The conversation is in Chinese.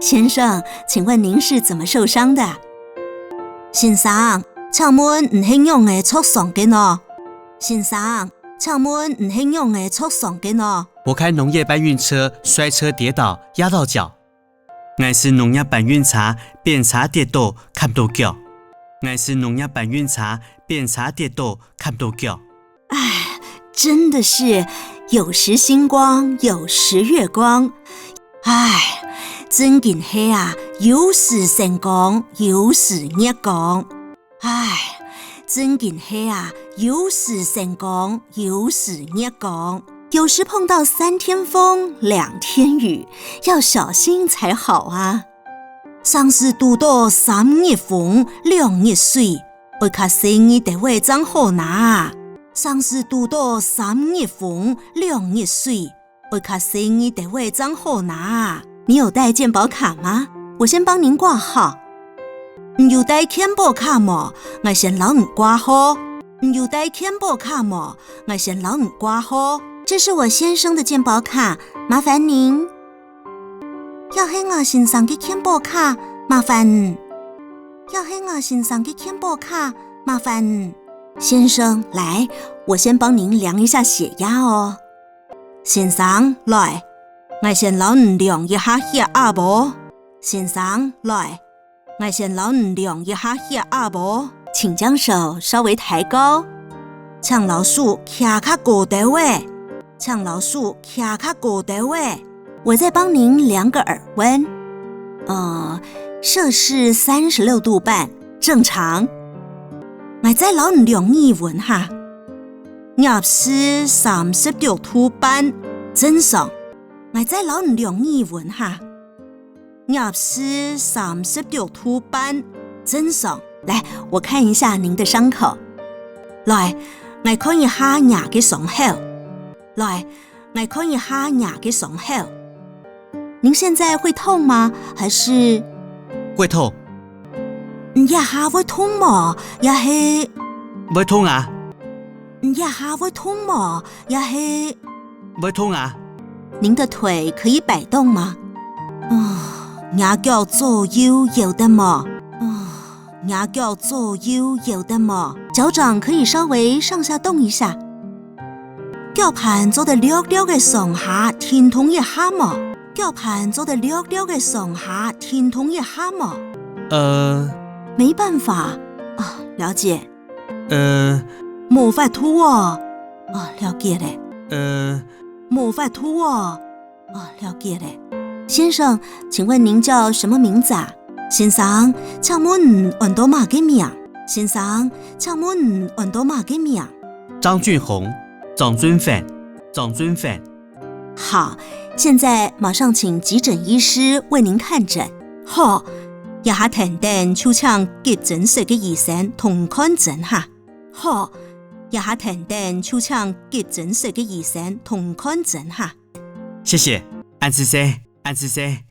先生，请问您是怎么受伤的？先生，请问唔兴用嘅促送嘅呢？先生，请问唔兴用嘅促送嘅呢？我开农业搬运车摔车跌倒，压到脚。我是农业搬运车变茶跌倒，看到脚。我是农业搬运车变茶跌倒，看到脚。唉，真的是有时星光，有时月光。唉，真件係啊，有時成功，有時逆光。唉，真件係啊，有時成功，有時逆光。有時碰到3天風2天雨，要小心才好啊。上次遇到3日風2日水，會較生意地位真好拿。上次遇到3日風2日水，會較生意地位真好拿。你有帶健保卡嗎？我先幫您掛號。唔有帶健保卡麼？我先幫你掛號。唔有帶健保卡麼？我先幫你掛號。這是我先生的健保卡，麻煩您。要係我先生的健保卡，麻煩。要係我先生的健保卡，麻煩。先生，來，我先幫您量一下血壓哦。先生，來，我先幫你量一下血壓不？先生，來，我先幫你量一下血壓不？請將手稍微抬高，請老鼠徛較高的位。請老鼠徛較高的位，我再幫您量個耳溫，攝氏36度半，正常。我再幫你量耳溫哈，攝氏36度半，正常。我再幫你量耳溫哈，攝氏36度半，正常。來，我看一下您的傷口。來，我看一下你的傷口。來，我看一下你的傷口。您現在會痛嗎？還是會痛？一下會痛嗎？也係會痛啊？一下會痛嗎？也係會痛啊？您的腿可以擺動嗎？也腳左右有的嗎？也腳左右有的嗎？腳掌可以稍微上下動一下。腳盤做得略略嘅上下填通一下嘛，腳盤做得略略嘅上下填通一下嘛。沒辦法啊，了解。冇法度哦，了解嘞。冇法度哦，了解嘞。先生，請問您叫什麼名字啊？先生，請問揾到乜嘅名？先生，請問揾到乜嘅名？張俊宏。張尊范。好，現在馬上請急診醫師為您看診。好，一下停定就請急診室嘅醫生同看診哈。好，一下停定就請急診室嘅醫生同看診哈。謝謝，安先生。